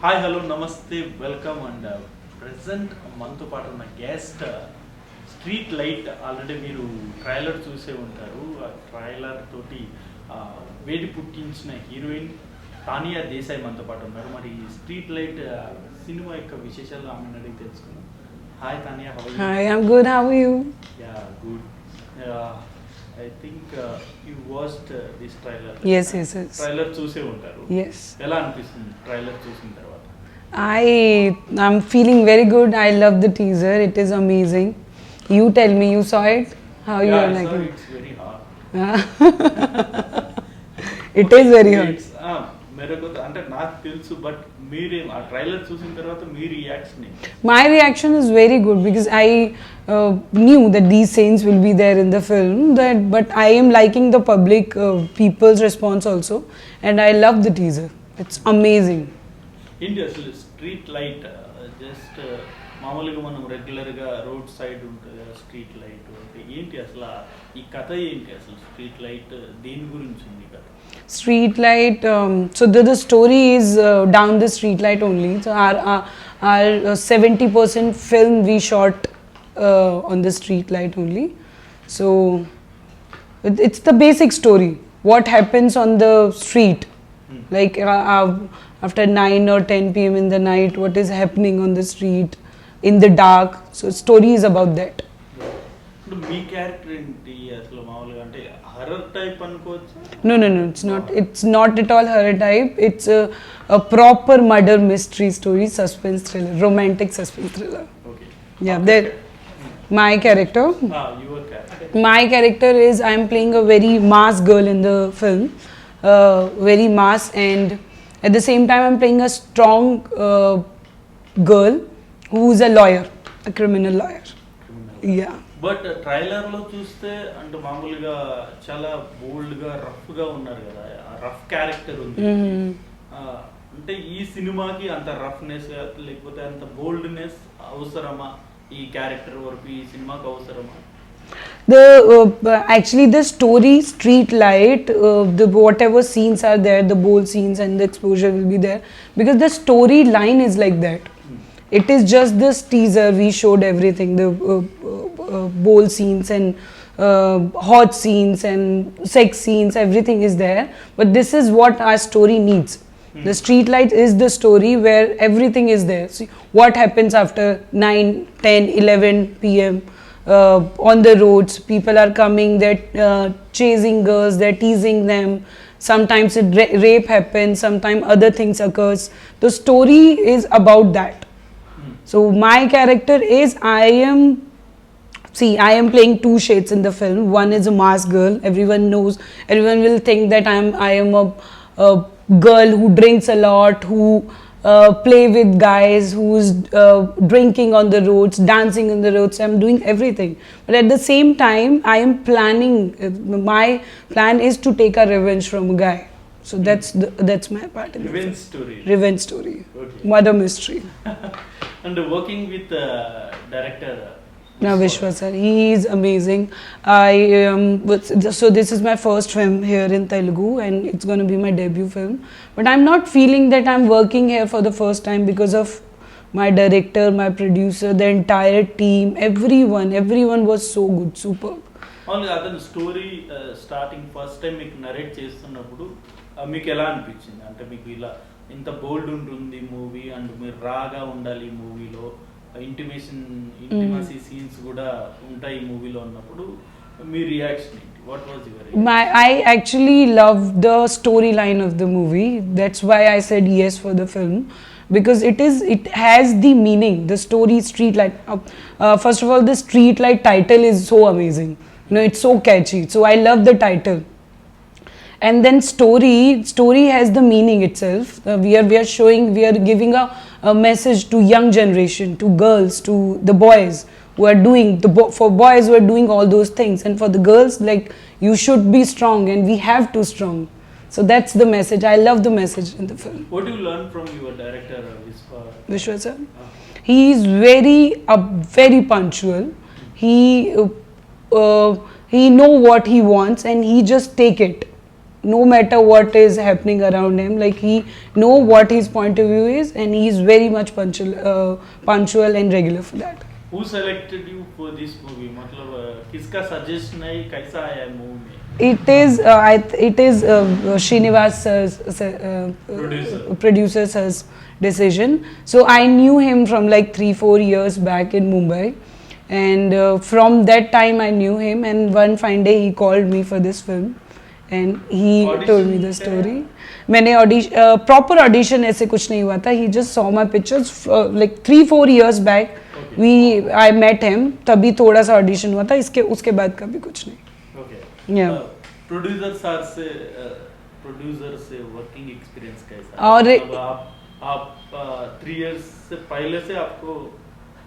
Hi hello నమస్తే welcome and present మనతో పాటు ఉన్న గెస్ట్ స్ట్రీట్ లైట్ ఆల్రెడీ మీరు ట్రైలర్ చూసే ఉంటారు. ఆ ట్రైలర్ తోటి వేడి పుట్టించిన హీరోయిన్ తానియా దేశాయ్ మనతో పాటు ఉన్నారు. మరి స్ట్రీట్ లైట్ సినిమా యొక్క విశేషాలు ఆమెను అడిగి తెలుసుకుందాం. Hi Tania, how are you? Hi, I'm good. How are you? Yeah good. I think you watched this trailer. Yes. Trailer చూసే ఉంటారు. Yes. ఎలా అనిపిస్తుంది ట్రైలర్ చూసిన తర్వాత? I'm feeling very good. I love the teaser. It is amazing. You tell me, you saw it? How you are liking it? It's very hard. It is very hard. అంటే నాకు తెలుసు, but మీరే ఆ trailer చూసిన తర్వాత మీ reaction ఏంటి? My reaction is very good because I knew that these scenes will be there in the film. But I am liking the public people's response also, and I love the teaser. It's amazing. ఏంటి అసలు street light? Just మామూలుగా మనం రెగ్యులర్గా road side ఉంటుంది street light అంటే ఏంటి అసలు ఈ కథ ఏంటి? అసలు స్ట్రీట్ లైట్ దేని గురించి ఉంది కథ? Street light. So the story is down the street light only. So our 70% film we shot on the street light only. So it's the basic story. What happens on the street, like after 9 or 10 p.m. in the night, what is happening on the street in the dark. So story is about that. ఇప్పుడు మీ character ఏంటి అసలు? మామూలుగా అంటే horror type అనుకోవచ్చు? No, it's not at all horror type. It's a proper murder mystery story, suspense thriller, romantic suspense thriller. Okay. Yeah, there. My character. Your character. My character is I'm playing a very mass girl in the film, very mass, and at the same time I'm playing a strong girl who's a lawyer, a criminal lawyer. Yeah. But trailer లో చూస్తే అంటే మామూలుగా చాలా బోల్డ్ గా rough గా ఉన్నారు కదా, rough character ఉంది. అంటే ఈ సినిమాకి అంత రఫ్నెస్ లేకపోతే అంత బోల్డ్నెస్ అవసరమా? ఈ క్యారెక్టర్ వరకు ఈ సినిమాకి అవసరమా? Actually the story Street Light, the whatever scenes are there, the bold scenes and the exposure will be there because the storyline is like that. It is just this teaser we showed everything, the bold scenes and hot scenes and sex scenes, everything is there, but this is what our story needs. The Street Light is the story where everything is there. See what happens after 9, 10, 11 p.m. On the roads, people are coming, they're chasing girls, they're teasing them. Sometimes rape happens, sometimes other things occurs. The story is about that. So my character is I am playing two shades in the film. One is a mass girl. Everyone knows. Everyone will think that I am a girl who drinks a lot, who play with guys, who's drinking on the roads, dancing on the roads. I'm doing everything. But at the same time, I am planning. My plan is to take a revenge from a guy. So that's my part in Revenge the film. story. Revenge story. Okay. Murder mystery. And working with director Now Vishwa sir, he is amazing. So this is my first film here in Telugu and it's going to be my debut film. But I'm not feeling that I'm working here for the first time because of my director, my producer, the entire team, everyone was so good, superb. Only అతను story starting first time మీకు narrate చేస్తున్నప్పుడు మీకు ఎలా అనిపించింది? అంటే మీకు ఇలా ఇంత బోల్డ్ ఉంటుంది మూవీ అండ్ మీరు రాగా ఉండాలి మూవీలో, ఇంటిమసీ సీన్స్ కూడా ఉంటాయి ఈ మూవీలో ఉన్నప్పుడు మీ రియాక్షన్ ఏంటి? What was your? I actually love the storyline of the movie. That's why I said yes for the film because it has the meaning. The story Street Light. First of all, the Street Light title is so amazing. You know, it's so catchy. So I love the title. And then story has the meaning itself. We are giving a message to young generation, to girls, to the boys who are doing for boys who are doing all those things, and for the girls, like, you should be strong and we have to strong. So that's the message. I love the message in the film. What do you learn from your director Vishwa sir? He is very punctual. He know what he wants and he just take it. no matter what is happening around him, like he know what his point of view is, and he is very much punctual and regular for that. Who selected you for this movie? मतलब किसका suggestion है, कैसा आया movie में? It is Srinivas producer sir's decision. So I knew him from like 3-4 years back in Mumbai, and from that time I knew him, and one fine day he called me for this film and he told me the story. मैंने proper audition ऐसे कुछ नहीं हुआ था. He just saw my pictures like 3-4 years back. I met him, तभी थोड़ा सा audition हुआ था, उसके बाद का भी कुछ नहीं. Okay. Producer से working experience कैसा? और आप 3 years से पहले से आपको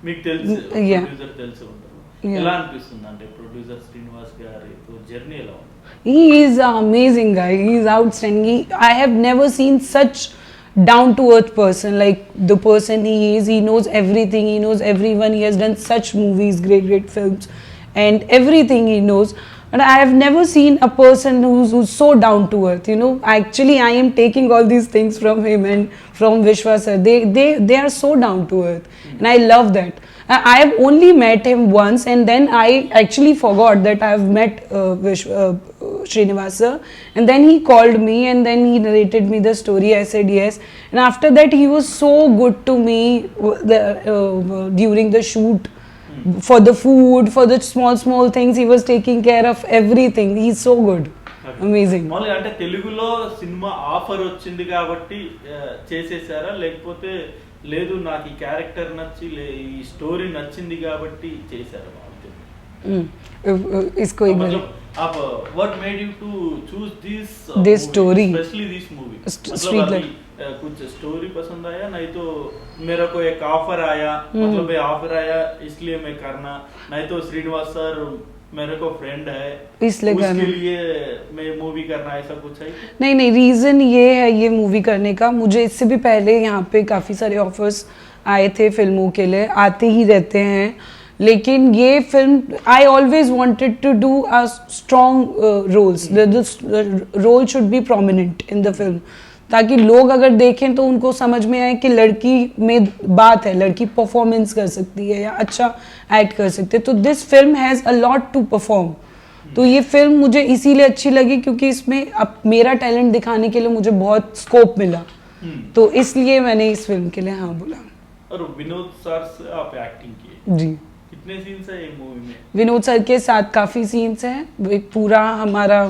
మీకు తెలుసు ప్రొడ్యూసర్ తెలుసు ఉంటారు. ఎలా అనిపిస్తుంది అంటే ప్రొడ్యూసర్ శ్రీనివాస్ గారి జర్నీ ఎలా ఉంది? He is an amazing guy. He is outstanding. I have never seen such down to earth person, like the person he is. He knows everything, he knows everyone. He has done such movies, great films, and everything he knows. And I have never seen a person who's so down to earth, you know. Actually, I am taking all these things from him and from Vishwa sir. They are so down to earth, and I love that. I have only met him once, and then I actually forgot that I have met Srinivas sir. And then he called me, and then he narrated me the story. I said yes, and after that he was so good to me during the shoot. For the food, for the small things, he was taking care of everything. He's so good. Amazing. మామూలుగా అంటే తెలుగులో cinema offer వచ్చింది కాబట్టి చేసేసారా, లేకపోతే లేదు నాకు ఈ character నచ్చి ఈ స్టోరీ నచ్చింది కాబట్టి చేశారా? इसको एक बार आप what made you to choose this this story, especially this movie? Street Light. कुछ स्टोरी पसंद आया, नहीं तो मेरे को एक ऑफर आया, मतलब ये ऑफर आया इसलिए मैं करना, नहीं तो श्रीनिवास सर मेरे को फ्रेंड है इसलिए उसके लिए मैं मूवी करना, ऐसा कुछ है? नहीं, रीजन ये है ये मूवी करने का. मुझे इससे भी पहले यहाँ पे काफ़ी सारे ऑफर्स आए थे फिल्मों के लिए, आते ही रहते हैं, लेकिन ये film I always wanted to do a strong roles. The role should be prominent in the film, ताकि लोग अगर देखें तो उनको समझ में आए कि लड़की में बात है, लड़की परफॉर्मेंस कर सकती है या अच्छा एक्ट कर सकती है. तो this film has a lot to perform. तो ये फिल्म मुझे इसीलिए अच्छी लगी क्योंकि इसमें अब मेरा टैलेंट दिखाने के लिए मुझे बहुत स्कोप मिला. तो इसलिए मैंने इस फिल्म के लिए हाँ बोला. और विनोद सर से आप एक्टिंग किए जी. कितने सीन्स है ये मूवी में? विनोद सर के साथ काफ़ी सीन्स हैं. एक पूरा हमारा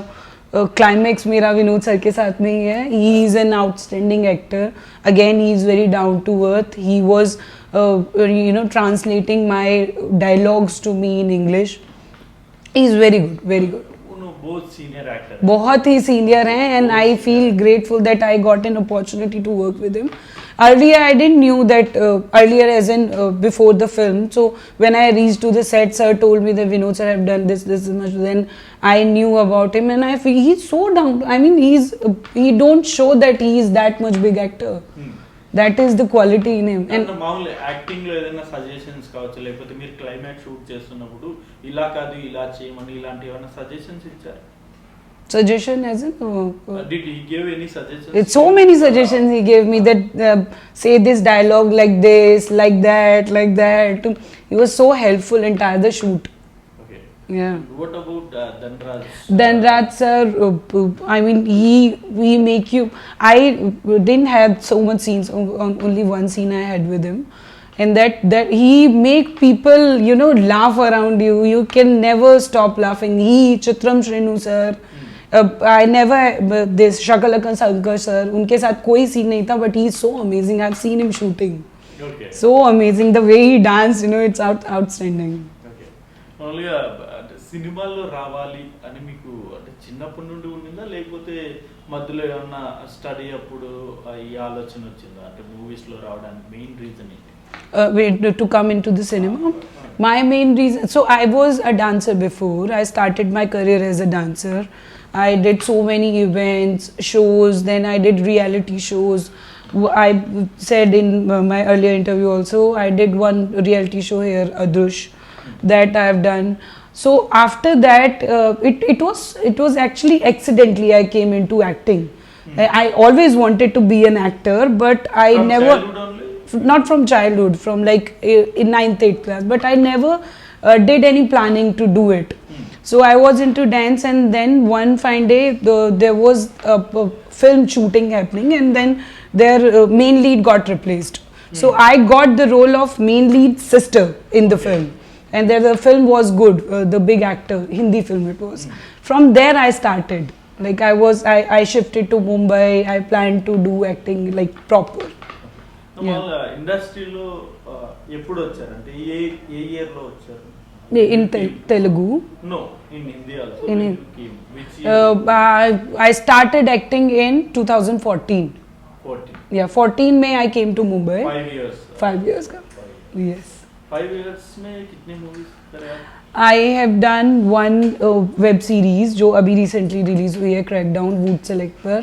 क्लाइमैक्स मेरा विनोद सर के साथ में ही है. He is an outstanding actor. Again he is very down to earth. He was translating my dialogues to me in English. He is very good, very good. बहुत सीनियर एक्टर, बहुत ही senior हैं, and I feel grateful that I got an opportunity to work with him. Earlier, I didn't knew that earlier, as in before the film. So when I reached to the set, sir told me that Vinod sir have done this much. Then I knew about him, and I feel he's so down. I mean, he don't show that he is that much big actor. That is the quality in him. And మామూలు acting లో ఏదైనా suggestions కావచ్చు, లేకపోతే మీరు climax shoot చేస్తున్నప్పుడు ఇలా కాదు ఇలా చేయమని ఇలాంటి ఏమైనా సజెషన్స్ ఇచ్చారు? Suggestion as in did he give any suggestions? It's so many suggestions he gave me, that say this dialogue like this, like that. He was so helpful entire the shoot. Okay. Yeah. What about Dhanraj? Dhanraj sir, I mean he make you. I didn't have so much scenes. On only one scene I had with him, and that he make people laugh around you. You can never stop laughing. Chitram Shrinu sir. I never this Shakalaka Shankar sir, उनके साथ कोई scene नहीं था, but he is so amazing. I've seen him shooting. Okay. So amazing the way he danced, it's outstanding. Okay. Only సినిమాల్లో రావాలి అని మీకు అంటే చిన్నప్పటి నుండి ఉండిందా, లేకపోతే మధ్యలో ఏమన్నా స్టడీ అప్పుడు ఈ ఆలోచన వచ్చిందా, అంటే మూవీస్ లో రావడానికి మెయిన్ రీజన్ ఏంటి? To come into the cinema, my main reason. So I was a dancer before. I started my career as a dancer. I did so many events, shows, then I did reality shows. I said in my earlier interview also, I did one reality show here, Adrush, that I have done. So after that, it was actually accidentally I came into acting. I always wanted to be an actor, but I From never, childhood only? not from childhood, from like in 9th 8th class, but I never did any planning to do it. So I was into dance, and then one fine day there was a film shooting happening, and then their main lead got replaced. So I got the role of main lead sister in the film, and the film was good, the big actor, Hindi film it was. From there I started, like I shifted to Mumbai. I planned to do acting like proper. మళ్ళీ ఇండస్ట్రీలో ఎప్పుడు వచ్చారంటే ఏ ఏ year లో వచ్చారు? In Telugu. No, in Hindi also. In When you came, which year? I started acting in 2014. 14. Yeah, 14 May I came to Mumbai. 5 years. 5 years ka. Yes. 5 years में कितने movies करे आप? I have done one web series जो अभी recently release हुई है, Crackdown, Wood Select पर,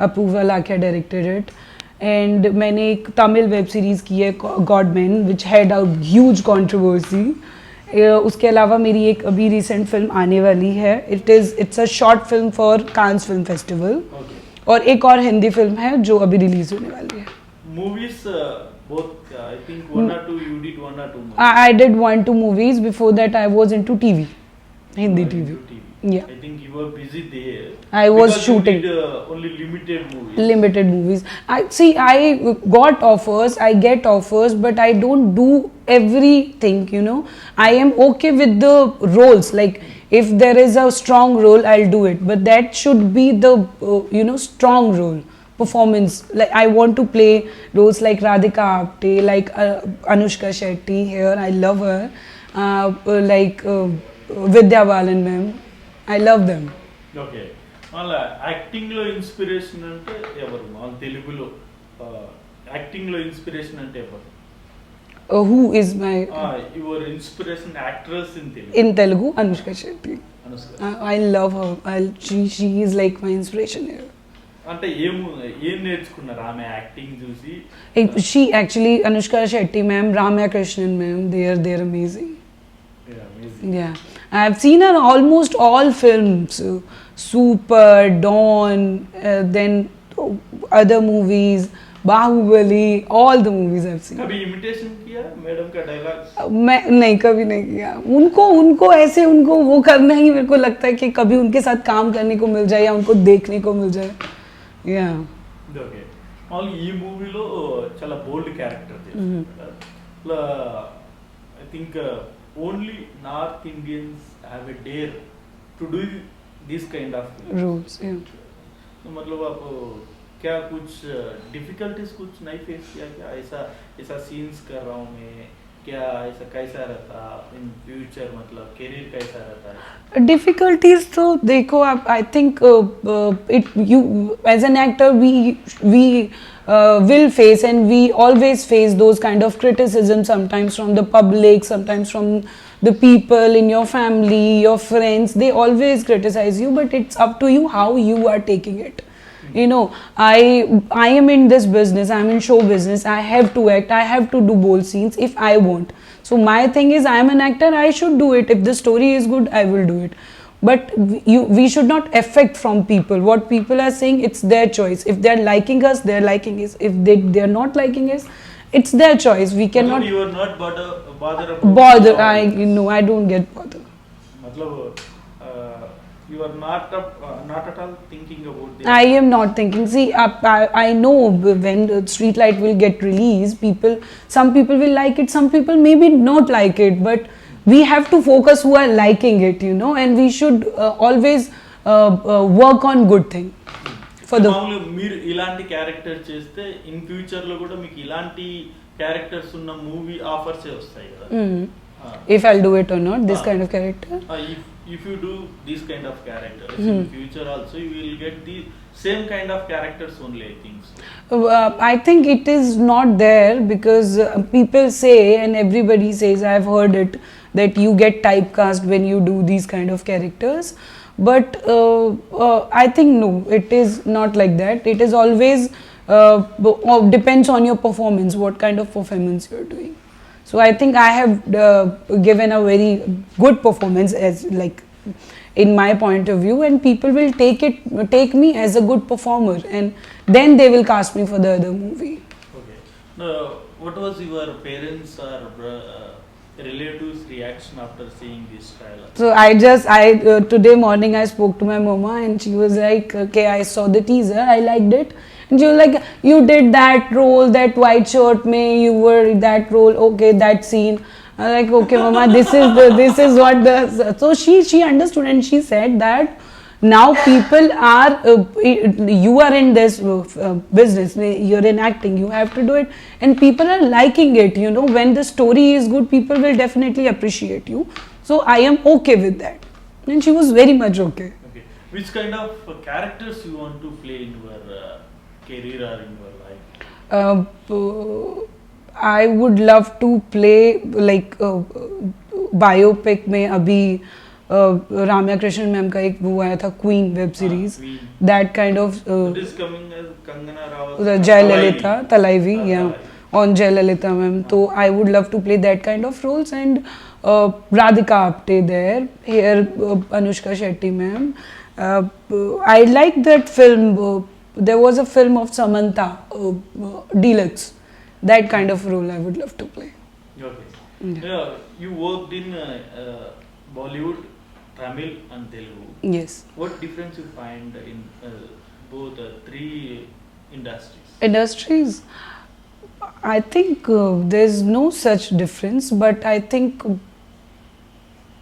Apurva Lakhia directed it. And मैंने एक तमिल वेब सीरीज़ की है, Godman, which had a huge controversy. उसके अलावा मेरी एक अभी रिसेंट फिल्म आने वाली है. It's a short film for Cannes film festival. Okay. और एक और हिंदी फिल्म है जो अभी रिलीज होने वाली है. Movies, both I think 1 or 2 you did 1 or 2 movies. I did 1-2 movies. Before that I was into TV, Hindi Into TV. TV. Yeah. I think you were busy there. I was Because shooting. You did, only limited movies. Limited movies. I got offers, I get offers, but I don't do everything, you know. I am okay with the roles, like if there is a strong role I'll do it, but that should be the strong role performance. Like I want to play roles like Radhika Apte, like Anushka Shetty here, I love her, like Vidya Balan ma'am, I love them. Okay, మళ్ళీ యాక్టింగ్లో inspiration అంటే ఎవరు? మన తెలుగులో యాక్టింగ్లో inspiration అంటే ఎవరు? Who is my your inspiration actress in Telugu? in Telugu? Anushka Shetty. Anushka. I love her. She is like my inspiration here. అంటే ఏం నేర్చుకున్నారు ఆమె యాక్టింగ్ చూసి? She actually, Anushka Shetty ma'am, Ramya Krishnan ma'am, they're amazing. Yeah, amazing. Yeah, I have seen her almost all films, Super, Dawn, then other movies, Bahubali, all the movies I've seen. कभी imitation किया madam का dialogues? मैं नहीं, कभी नहीं किया. उनको ऐसे उनको वो करना ही मेरे को लगता है कि कभी उनके साथ काम करने को मिल जाए या उनको देखने को मिल जाए. Yeah. ఓకే, మళ్ళీ ఈ మూవీలో చాలా బోల్డ్ క్యారెక్టర్ చేస్తారు. I think only north Indians have a dare to do this kind of Roles, yeah. तो मतलब आप क्या कुछ डिफिकल्टीज कुछ नहीं फेस किया क्या? ऐसा सीन्स कर रहा हूँ मैं, क्या ऐसा कैसा रहता इन फ्यूचर, मतलब करियर कैसा रहता है? Difficulties तो देखो आप, I think you as an actor we will face, and we always face those kind of criticism, sometimes from the public, sometimes from the people in your family, your friends. They always criticize you, but it's up to you how you are taking it. You know, I am in this business, I'm in show business, I have to act, I have to do bold scenes if I want. So my thing is, I am an actor, I should do it. If the story is good, I will do it. But we should not affect from people. What people are saying, it's their choice. If they're liking us, they're liking us. If they're not liking us, it's their choice. We cannot you are not bother bother. I don't get bothered. मतलब you are not at all thinking about this. I am not thinking. See, I know when the Streetlight will get released, some people will like it, some people maybe not like it, but we have to focus who are liking it, you know, and we should always work on good thing. మామూలుగా మీరు ఇలాంటి character చేస్తే in future లో కూడా మీకు ఇలాంటి characters ఉన్న movie offers వస్తాయి కదా? If I'll do it or not, this kind of character. If you do this kind of characters in future also, you will get the same kind of characters only, I think so. I think it is not there, because people say, and everybody says, I've heard it, that you get typecast when you do these kind of characters. But I think no, it is not like that. It is always depends on your performance, what kind of performance you're doing. So I think I have given a very good performance as like in my point of view, and people will take me as a good performer, and then they will cast me for the other movie. Okay. Now, what was your parents or relatives' reaction after seeing this trailer? So today morning I spoke to my mama and she was like, okay, I saw the teaser, I liked it. And she was like, you did that role, that white shirt me, you were that role, okay, that scene. I was like, okay, mama, this is what the, so she understood and she said that now people are, you are in this business, you're in acting, you have to do it, and people are liking it, you know, when the story is good, people will definitely appreciate you. So I am okay with that. And she was very much okay. Okay. Which kind of characters you want to play in your career or in your life? I would love to play like biopic में अभी Ramya Krishnan ma'am का एक वो आया था queen web series, that kind of Jayalalithaa Thalaivi या on Jayalalithaa ma'am. तो I would love to play that kind of roles and Radhika Apte there, here Anushka Shetty ma'am. I like that film, there was a film of Samantha, Deluxe. That kind of role I would love to play. Okay. Yeah, you worked in Bollywood, Tamil and Telugu. Yes. What difference you find in both three industries? Industries, I think there's no such difference, but I think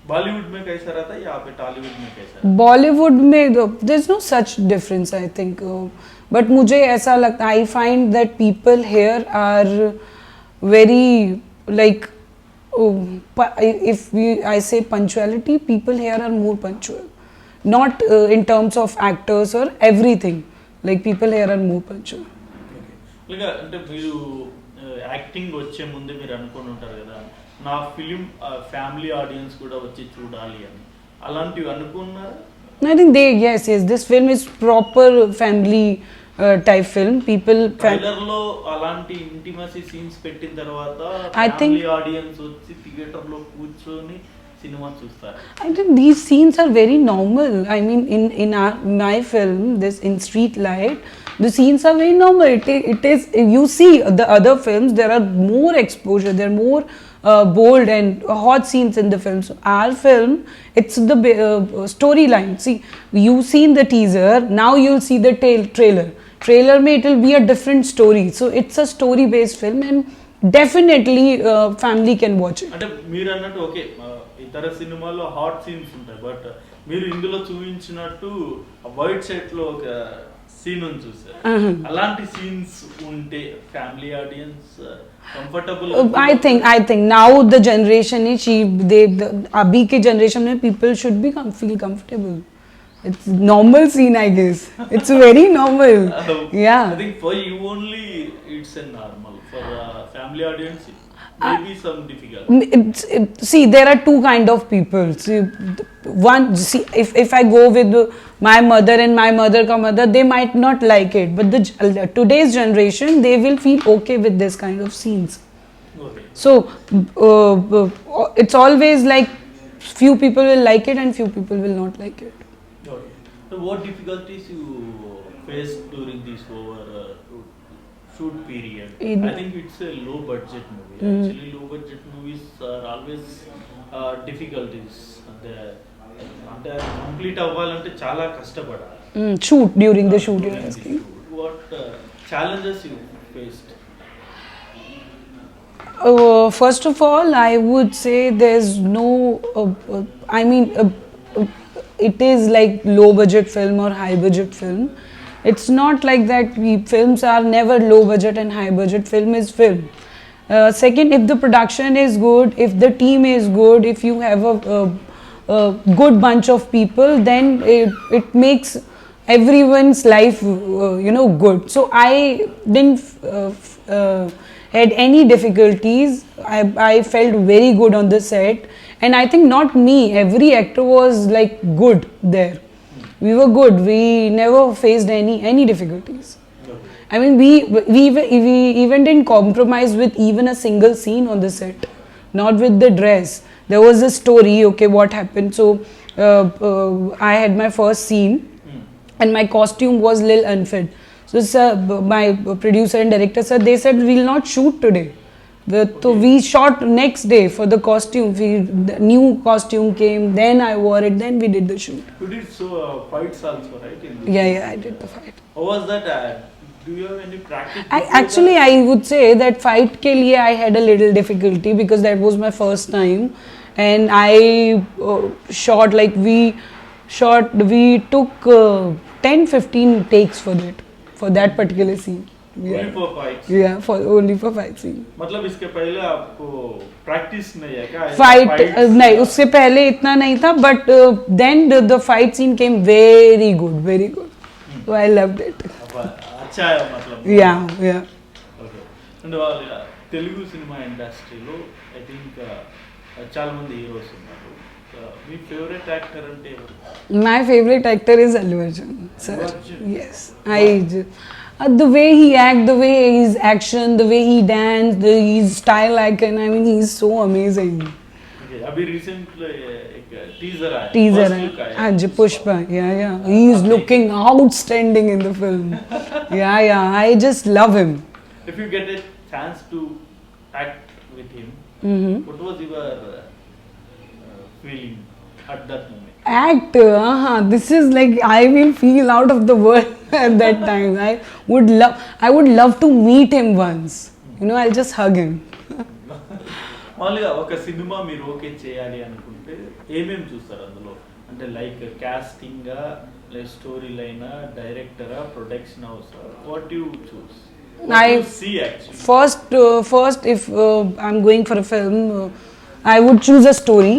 Bollywood में कैसा रहता है या पे टॉलीवुड में कैसा? बॉलीवुड में there's no such difference I think, but मुझे ऐसा लगता है, I find that people here are very like, if I say punctuality, people here are more punctual, not in terms of actors or everything, like people here are more punctual. Okay. అంటే మీరు acting వచ్చే ముందే మీరు అనుకొని ఉంటారు కదా, నా film family audience కూడా వచ్చి చూడాలి అని, అలాంటివి అనుకున్నారా? I think yes, this film is proper family type film. People trailer లో అలాంటి ఇంటిమసీ సీన్స్ పెట్టిన తర్వాత ఫ్యామిలీ ఆడియన్స్ వచ్చి థియేటర్ లో కూర్చొని సినిమా చూస్తారు. I think these scenes are very normal. I mean, in my film, this in Street Light, the scenes are very normal. It is, you see the other films, there are more exposure, there are more bold and hot scenes in the film. So our film, it's the storyline. See, you've seen the teaser, now you'll see the trailer mein it will be a different story. So it's a story based film and definitely family can watch it. అంటే మీరు అన్నట్టు okay, ఇతర సినిమాల్లో hot scenes ఉంటాయి, but మీరు ఇందులో చూపించినట్టు white set లో ఒక సీన్ ఉంది చూసారు, అలాంటి సీన్స్ ఉంటే family audience comfortable? I think now the generation is abhi ke generation mein people should be feel comfortable. It's normal scene, I guess. It's very normal. Yeah. I think for you only it's a normal. For family audience, maybe some difficult. See, there are two kind of people. See, one, see, if I go with my mother and my mother ka mother, they might not like it. But today's generation, they will feel okay with this kind of scenes. Okay. So it's always like few people will like it and few people will not like it. Okay. So what difficulties you faced during this shoot period? I think it's a low budget movie. Actually, low budget movies are always difficulties. అంటే complete అవ్వాలంటే చాలా కష్టపడాలి. Shoot, during the shoot you're asking. What challenges you faced? First of all, I would say there's no, I mean, it is like low budget film or high budget film. It's not like that. Films are never low budget and high budget. Film is film. Second, if the production is good, if the team is good, if you have a good bunch of people, then it makes everyone's life good. So I didn't had any difficulties. I felt very good on the set, and I think not me, every actor was like good there. We were good. We never faced any difficulties. I mean, we even didn't compromise with even a single scene on the set. not with the dress. There was a story, okay, what happened. So I had my first scene and my costume was little unfit. So sir, my producer and director sir, they said we'll not shoot today. So we shot next day for the costume. The new costume came, then I wore it, then we did the shoot. You did fights also, right? Yeah, I did the fight. How was that? Do you have any practice? I would say that fight ke liye I had a little difficulty because that was my first time, and I shot like we took 10-15 takes for that particular scene. Only for fights. Yeah, only for fight scene. मतलब इसके पहले आपको practice नहीं है क्या? Fight नहीं, उससे पहले इतना नहीं था, but then the fight scene came very good. So I loved it. अच्छा है मतलब. Yeah. Okay. And Telugu cinema ఇండస్ట్రీలో ఐ థింక్ చాలా మంది హీరోస్ ఉన్నారు. మీ ఫేవరెట్ యాక్టర్ అంటే ఎవరు? My favorite actor is Allu Arjun, sir. Allu Arjun? Yes. The way he act, the way his action, the way he dance, his style icon, I mean, he's so amazing. Okay. अभी recently एक teaser आया. Teaser First look आया. हाँ जी, Pushpa, yeah. He is looking outstanding in the film. Yeah, I just love him. If you get a chance to act with him, what was your feeling at that moment? Act, this is like I will feel out of the world at that time. I would love to meet him once. I'll just hug him. మామూలుగా ఒక cinema మీరు okay చేయాలి అనుకుంటే ఏమేమి చూస్తారు అందులో? అంటే like కాస్టింగా, లైక్ స్టోరీ లైనా, డైరెక్టరా, production house, what you choose? See actually. First, if I'm going for a film, I would choose a story.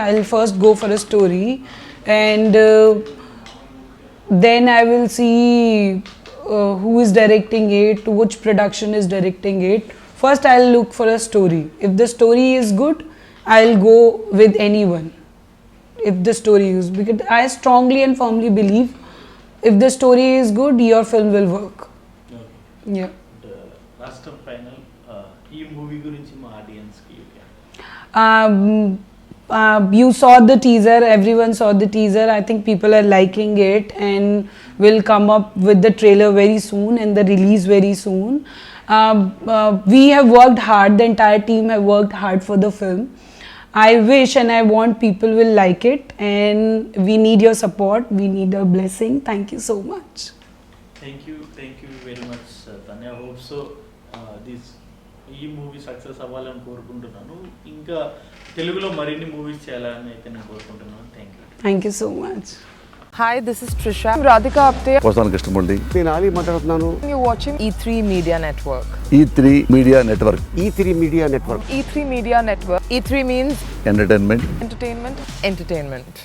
I'll first go for a story, and then I will see who is directing it, which production is directing it. First, I'll look for a story. If the story is good, I'll go with anyone. If the story is, because I strongly and firmly believe, if the story is good, your film will work. Yeah. Last and final, ఈ movie గురించి మా audience కి you saw the teaser, everyone saw the teaser. I think people are liking it and will come up with the trailer very soon and the release very soon. We have worked hard, the entire team have worked hard for the film. I wish and I want people will like it, and we need your support, we need a blessing. Thank you so much. Thank you very much, Tanya. I hope so ఈ movie success అవ్వాలని కోరుకుంటున్నాను. ఇంకా తెలుగులో మరిన్ని movies చేయాలని అయితే నేను కోరుకుంటున్నాను. Thank you so much. Hi, this is Trisha. I'm Radhika Apte. వస్తాను కృష్ణమూర్తి. నేను ఆలీ మాట్లాడుతున్నాను. You're watching E3 Media Network. E3 Media Network. E3 Media Network. E3 Media Network. E3 means Entertainment. entertainment.